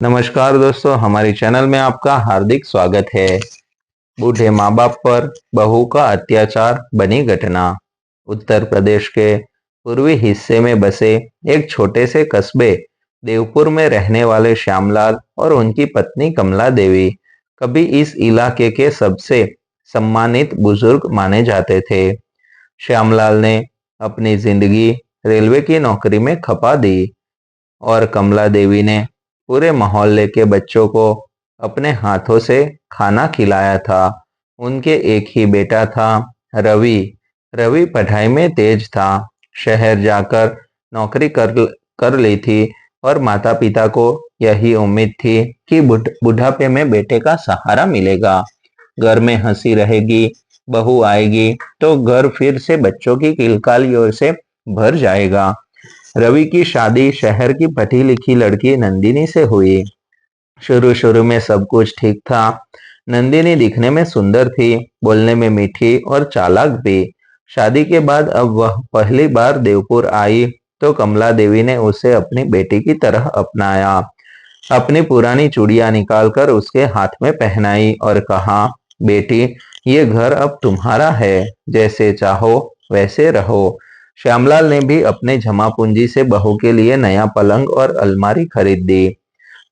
नमस्कार दोस्तों, हमारे चैनल में आपका हार्दिक स्वागत है। बूढ़े माँ बाप पर बहू का अत्याचार बनी घटना। उत्तर प्रदेश के पूर्वी हिस्से में बसे एक छोटे से कस्बे देवपुर में रहने वाले श्यामलाल और उनकी पत्नी कमला देवी कभी इस इलाके के सबसे सम्मानित बुजुर्ग माने जाते थे। श्यामलाल ने अपनी जिंदगी रेलवे की नौकरी में खपा दी और कमला देवी ने पूरे मोहल्ले के बच्चों को अपने हाथों से खाना खिलाया था। उनके एक ही बेटा था, रवि। रवि पढ़ाई में तेज था, शहर जाकर नौकरी कर ली थी और माता पिता को यही उम्मीद थी कि बुढ़ापे में बेटे का सहारा मिलेगा। घर में हंसी रहेगी, बहू आएगी तो घर फिर से बच्चों की किलकालियों से भर जाएगा। रवि की शादी शहर की पढ़ी लिखी लड़की नंदिनी से हुई। शुरू शुरू में सब कुछ ठीक था। नंदिनी दिखने में सुंदर थी, बोलने में मीठी और चालाक भी। शादी के बाद अब वह पहली बार देवपुर आई तो कमला देवी ने उसे अपनी बेटी की तरह अपनाया। अपनी पुरानी चूड़ियां निकालकर उसके हाथ में पहनाई और कहा, बेटी, ये घर अब तुम्हारा है, जैसे चाहो वैसे रहो। श्यामलाल ने भी अपने जमा पूंजी से बहू के लिए नया पलंग और अलमारी खरीद दी।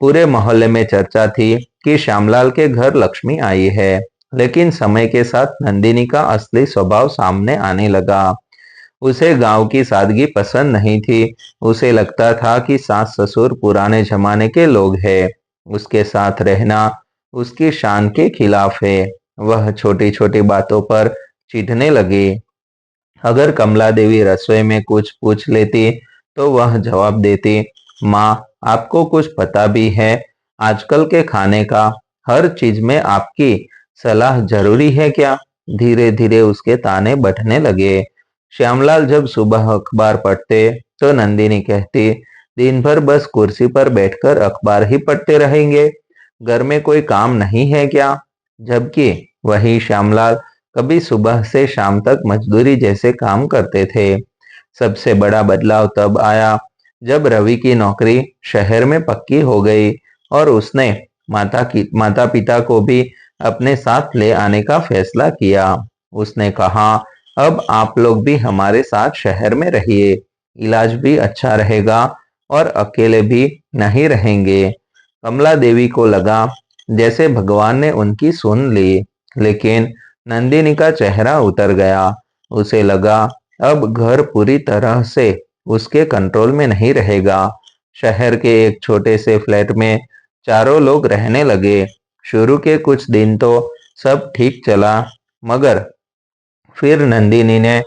पूरे मोहल्ले में चर्चा थी कि श्यामलाल के घर लक्ष्मी आई है। लेकिन समय के साथ नंदिनी का असली स्वभाव सामने आने लगा। उसे गांव की सादगी पसंद नहीं थी। उसे लगता था कि सास ससुर पुराने जमाने के लोग हैं। उसके साथ रहना उसकी शान के खिलाफ है। वह छोटी छोटी बातों पर चिढ़ने लगी। अगर कमला देवी रसोई में कुछ पूछ लेती तो वह जवाब देती, माँ, आपको कुछ पता भी है? आजकल के खाने का हर चीज में आपकी सलाह जरूरी है क्या? धीरे धीरे उसके ताने बढ़ने लगे। श्यामलाल जब सुबह अखबार पढ़ते तो नंदिनी कहती, दिन भर बस कुर्सी पर बैठकर अखबार ही पढ़ते रहेंगे, घर में कोई काम नहीं है क्या? जबकि वही श्यामलाल कभी सुबह से शाम तक मजदूरी जैसे काम करते थे। सबसे बड़ा बदलाव तब आया जब रवि की नौकरी शहर में पक्की हो गई और उसने माता पिता को भी अपने साथ ले आने का फैसला किया। उसने कहा, अब आप लोग भी हमारे साथ शहर में रहिए, इलाज भी अच्छा रहेगा और अकेले भी नहीं रहेंगे। कमला देवी को लगा जैसे भगवान ने उनकी सुन ली। लेकिन नंदिनी का चेहरा उतर गया। उसे लगा अब घर पूरी तरह से उसके कंट्रोल में नहीं रहेगा। शहर के एक छोटे से फ्लैट में चारों लोग रहने लगे। शुरू के कुछ दिन तो सब ठीक चला, मगर फिर नंदिनी ने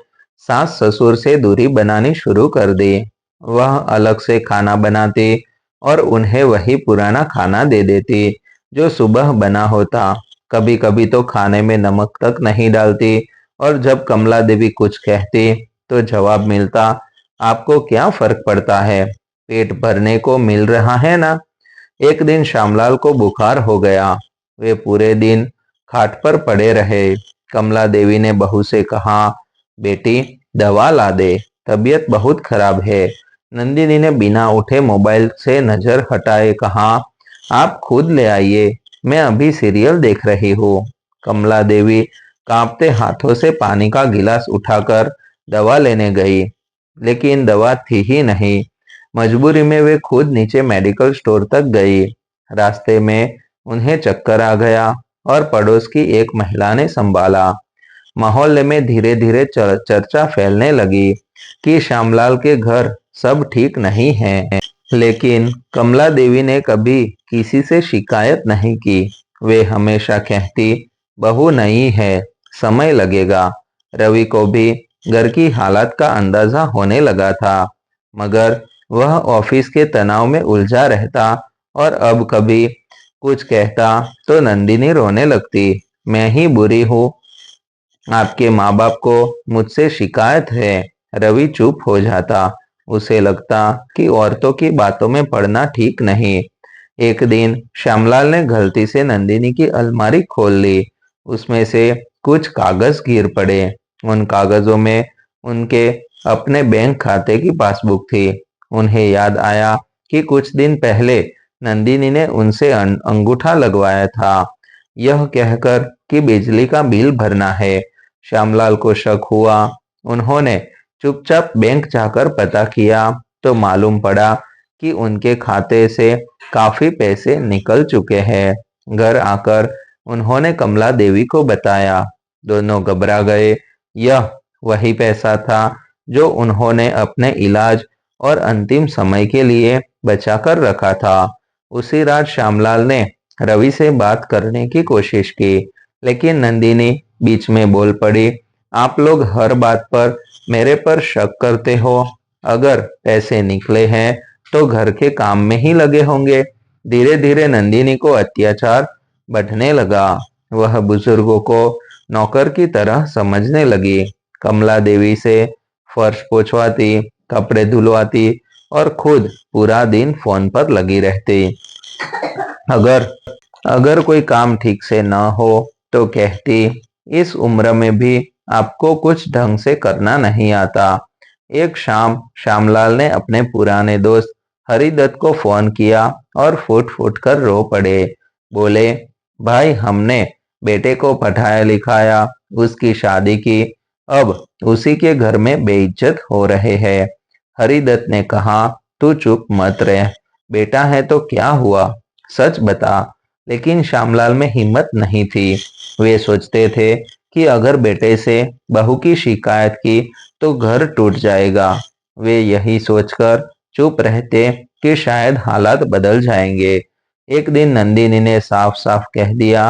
सास ससुर से दूरी बनानी शुरू कर दी। वह अलग से खाना बनाती और उन्हें वही पुराना खाना दे देती जो सुबह बना होता। कभी कभी तो खाने में नमक तक नहीं डालती और जब कमला देवी कुछ कहती तो जवाब मिलता, आपको क्या फर्क पड़ता है, पेट भरने को मिल रहा है ना। एक दिन श्यामलाल को बुखार हो गया। वे पूरे दिन खाट पर पड़े रहे। कमला देवी ने बहू से कहा, बेटी, दवा ला दे, तबीयत बहुत खराब है। नंदिनी ने बिना उठे मोबाइल से नजर हटाए कहा, आप खुद ले आइए, मैं अभी सीरियल देख रही हूँ। कमला देवी कांपते हाथों से पानी का गिलास उठाकर दवा लेने गई, लेकिन दवा थी ही नहीं। मजबूरी में वे खुद नीचे मेडिकल स्टोर तक गई। रास्ते में उन्हें चक्कर आ गया और पड़ोस की एक महिला ने संभाला। मोहल्ले में धीरे धीरे चर्चा फैलने लगी कि श्यामलाल के घर सब ठीक नहीं है। लेकिन कमला देवी ने कभी किसी से शिकायत नहीं की। वे हमेशा कहती, बहू नहीं है, समय लगेगा। रवि को भी घर की हालत का अंदाजा होने लगा था, मगर वह ऑफिस के तनाव में उलझा रहता और अब कभी कुछ कहता तो नंदिनी रोने लगती, मैं ही बुरी हूँ, आपके माँ बाप को मुझसे शिकायत है। रवि चुप हो जाता। उसे लगता कि औरतों की बातों में पड़ना ठीक नहीं। एक दिन श्यामलाल ने गलती से नंदिनी की अलमारी खोल ली। उसमें से कुछ कागज गिर पड़े। उन कागजों में उनके अपने बैंक खाते की पासबुक थी। उन्हें याद आया कि कुछ दिन पहले नंदिनी ने उनसे अंगूठा लगवाया था, यह कहकर कि बिजली का बिल भरना है। श्यामलाल को शक हुआ। उन्होंने चुपचाप बैंक जाकर पता किया तो मालूम पड़ा कि उनके खाते से काफी पैसे निकल चुके हैं। घर आकर उन्होंने कमला देवी को बताया। दोनों घबरा गए। यह वही पैसा था जो उन्होंने अपने इलाज और अंतिम समय के लिए बचाकर रखा था। उसी रात श्यामलाल ने रवि से बात करने की कोशिश की, लेकिन नंदिनी बीच में बोल पड़ी, आप लोग हर बात पर मेरे पर शक करते हो। अगर पैसे निकले हैं तो घर के काम में ही लगे होंगे। धीरे धीरे नंदिनी को अत्याचार बढ़ने लगा। वह बुजुर्गों को नौकर की तरह समझने लगी। कमला देवी से फर्श पोंछवाती, कपड़े धुलवाती और खुद पूरा दिन फोन पर लगी रहती। अगर अगर कोई काम ठीक से न हो तो कहती, इस उम्र में भी आपको कुछ ढंग से करना नहीं आता। एक शाम श्यामलाल ने अपने पुराने दोस्त हरिदत्त को फोन किया और फूट फूट कर रो पड़े। बोले, भाई हमने बेटे को पढ़ाया लिखाया, उसकी शादी की, अब उसी के घर में बेइज्जत हो रहे हैं। हरिदत्त ने कहा, तू चुप मत रह, बेटा है तो क्या हुआ, सच बता। लेकिन श्यामलाल में हिम्मत नहीं थी। वे सोचते थे कि अगर बेटे से बहू की शिकायत की तो घर टूट जाएगा। वे यही सोचकर चुप रहते कि शायद हालात बदल जाएंगे। एक दिन नंदिनी ने साफ साफ कह दिया,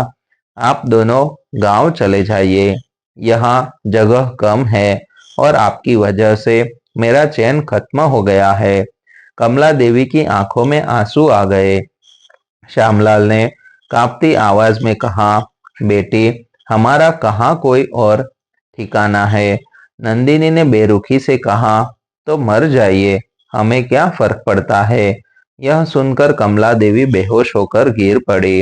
आप दोनों गांव चले जाइए, यहाँ जगह कम है और आपकी वजह से मेरा चैन खत्म हो गया है। कमला देवी की आंखों में आंसू आ गए। श्यामलाल ने कांपती आवाज में कहा, बेटी हमारा कहाँ कोई और ठिकाना है। नंदिनी ने बेरुखी से कहा, तो मर जाइए, हमें क्या फर्क पड़ता है। यह सुनकर कमला देवी बेहोश होकर गिर पड़ी।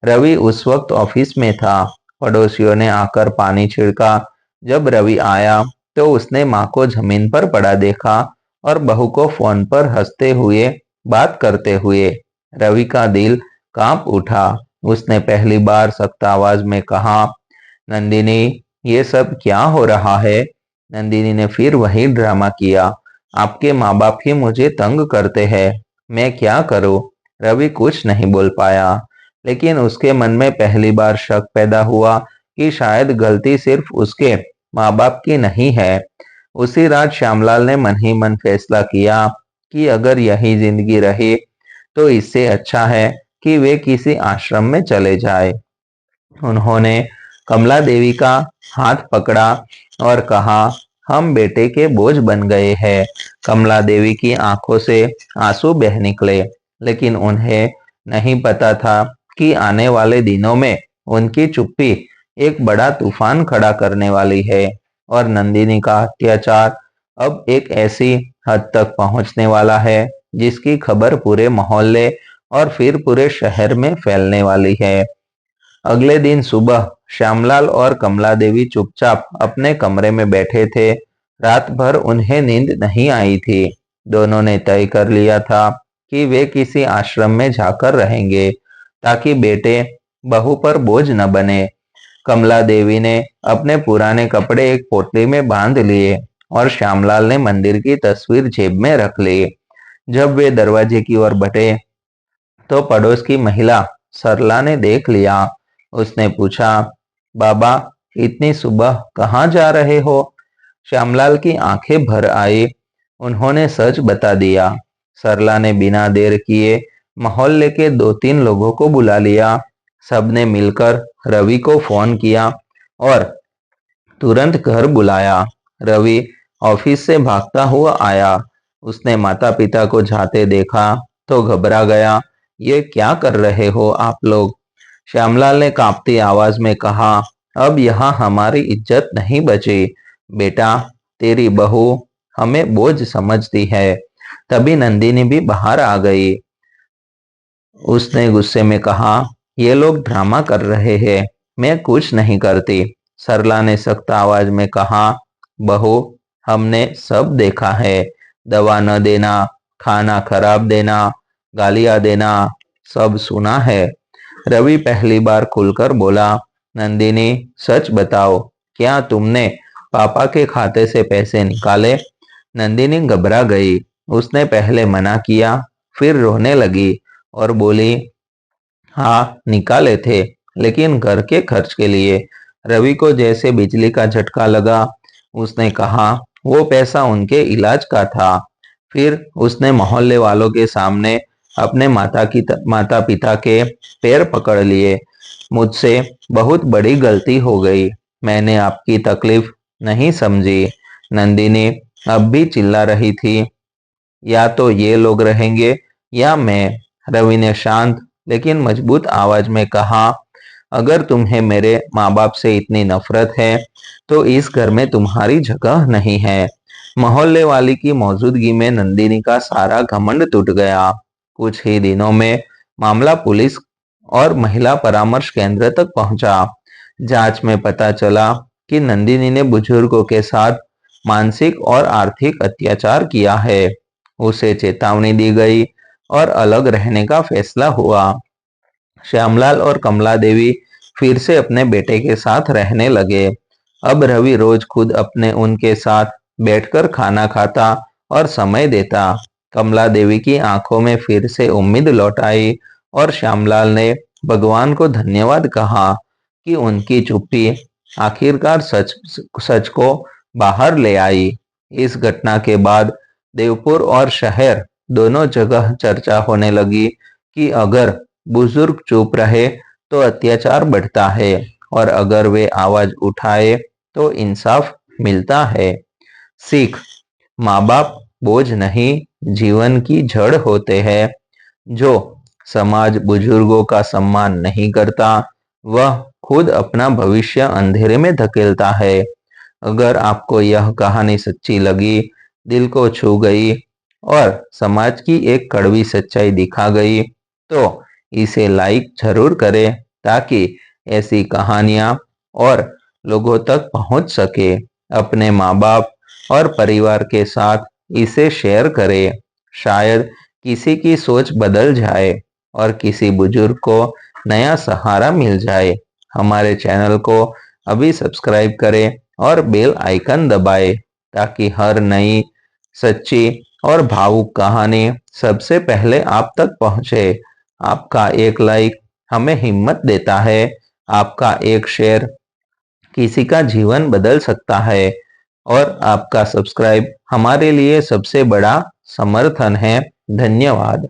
रवि उस वक्त ऑफिस में था। पड़ोसियों ने आकर पानी छिड़का। जब रवि आया तो उसने माँ को जमीन पर पड़ा देखा और बहू को फोन पर हंसते हुए बात करते हुए। रवि का दिल कांप उठा। उसने पहली बार सख्त आवाज में कहा, नंदिनी ये सब क्या हो रहा है। नंदिनी ने फिर वही ड्रामा किया, आपके माँ बाप ही मुझे तंग करते हैं, मैं क्या करूं। रवि कुछ नहीं बोल पाया, लेकिन उसके मन में पहली बार शक पैदा हुआ कि शायद गलती सिर्फ उसके माँ बाप की नहीं है। उसी रात श्यामलाल ने मन ही मन फैसला किया कि अगर यही जिंदगी रही तो इससे अच्छा है कि वे किसी आश्रम में चले जाए। उन्होंने कमला देवी का हाथ पकड़ा और कहा, हम बेटे के बोझ बन गए हैं। कमला देवी की आंखों से आंसू बह निकले, लेकिन उन्हें नहीं पता था कि आने वाले दिनों में उनकी चुप्पी एक बड़ा तूफान खड़ा करने वाली है और नंदिनी का अत्याचार अब एक ऐसी हद तक पहुंचने वाला है जिसकी खबर पूरे मोहल्ले और फिर पूरे शहर में फैलने वाली है। अगले दिन सुबह श्यामलाल और कमला देवी चुपचाप अपने कमरे में बैठे थे। रात भर उन्हें नींद नहीं आई थी। दोनों ने तय कर लिया था कि वे किसी आश्रम में जाकर रहेंगे ताकि बेटे बहू पर बोझ न बने। कमला देवी ने अपने पुराने कपड़े एक पोटली में बांध लिए और श्यामलाल ने मंदिर की तस्वीर जेब में रख ली। जब वे दरवाजे की ओर बढ़े तो पड़ोस की महिला सरला ने देख लिया। उसने पूछा, बाबा इतनी सुबह कहाँ जा रहे हो। श्यामलाल की आंखें भर आई। उन्होंने सच बता दिया। सरला ने बिना देर किए मोहल्ले के 2-3 लोगों को बुला लिया। सबने मिलकर रवि को फोन किया और तुरंत घर बुलाया। रवि ऑफिस से भागता हुआ आया। उसने माता पिता को जाते देखा तो घबरा गया। ये क्या कर रहे हो आप लोग। श्यामलाल ने कांपती आवाज में कहा, अब यहाँ हमारी इज्जत नहीं बची। बेटा तेरी बहू हमें बोझ समझती है। तभी नंदिनी भी बाहर आ गई। उसने गुस्से में कहा, ये लोग ड्रामा कर रहे हैं, मैं कुछ नहीं करती। सरला ने सख्त आवाज में कहा, बहू हमने सब देखा है, दवा न देना, खाना खराब देना, गालियां देना, सब सुना है। रवि पहली बार खुलकर बोला, नंदिनी सच बताओ, क्या तुमने पापा के खाते से पैसे निकाले? नंदिनी घबरा गई। उसने पहले मना किया, फिर रोने लगी और बोली, हाँ निकाले थे, लेकिन घर के खर्च के लिए। रवि को जैसे बिजली का झटका लगा। उसने कहा, वो पैसा उनके इलाज का था। फिर उसने मोहल्ले वालों के सामने अपने माता पिता के पैर पकड़ लिए। मुझसे बहुत बड़ी गलती हो गई। मैंने आपकी तकलीफ नहीं समझी। नंदिनी अब भी चिल्ला रही थी, या तो ये लोग रहेंगे या मैं। रवि ने शांत लेकिन मजबूत आवाज में कहा, अगर तुम्हें मेरे माँ बाप से इतनी नफरत है तो इस घर में तुम्हारी जगह नहीं है। मोहल्ले वाली की मौजूदगी में नंदिनी का सारा घमंड टूट गया। कुछ ही दिनों में मामला पुलिस और महिला परामर्श केंद्र तक पहुंचा। जांच में पता चला कि नंदिनी ने बुजुर्गों के साथ मानसिक और आर्थिक अत्याचार किया है। उसे चेतावनी दी गई और अलग रहने का फैसला हुआ। श्यामलाल और कमला देवी फिर से अपने बेटे के साथ रहने लगे। अब रवि रोज खुद अपने उनके साथ बैठकर खाना खाता और समय देता। कमला देवी की आंखों में फिर से उम्मीद लौट आई और श्यामलाल ने भगवान को धन्यवाद कहा कि उनकी चुप्पी आखिरकार सच सच को बाहर ले आई। इस घटना के बाद देवपुर और शहर दोनों जगह चर्चा होने लगी कि अगर बुजुर्ग चुप रहे तो अत्याचार बढ़ता है और अगर वे आवाज उठाए तो इंसाफ मिलता है। सीख, माँ बाप बोझ नहीं, जीवन की जड़ होते हैं। जो समाज बुजुर्गों का सम्मान नहीं करता, वह खुद अपना भविष्य अंधेरे में धकेलता है। अगर आपको यह कहानी सच्ची लगी, दिल को छू गई और समाज की एक कड़वी सच्चाई दिखा गई, तो इसे लाइक जरूर करें ताकि ऐसी कहानियां और लोगों तक पहुंच सके। अपने माँ बाप और परिवार के साथ इसे शेयर करें। शायद किसी की सोच बदल जाए और किसी बुजुर्ग को नया सहारा मिल जाए। हमारे चैनल को अभी सब्सक्राइब करें और बेल आइकन दबाएं ताकि हर नई, सच्ची और भावुक कहानी सबसे पहले आप तक पहुंचे। आपका एक लाइक हमें हिम्मत देता है। आपका एक शेयर किसी का जीवन बदल सकता है और आपका सब्सक्राइब हमारे लिए सबसे बड़ा समर्थन है। धन्यवाद।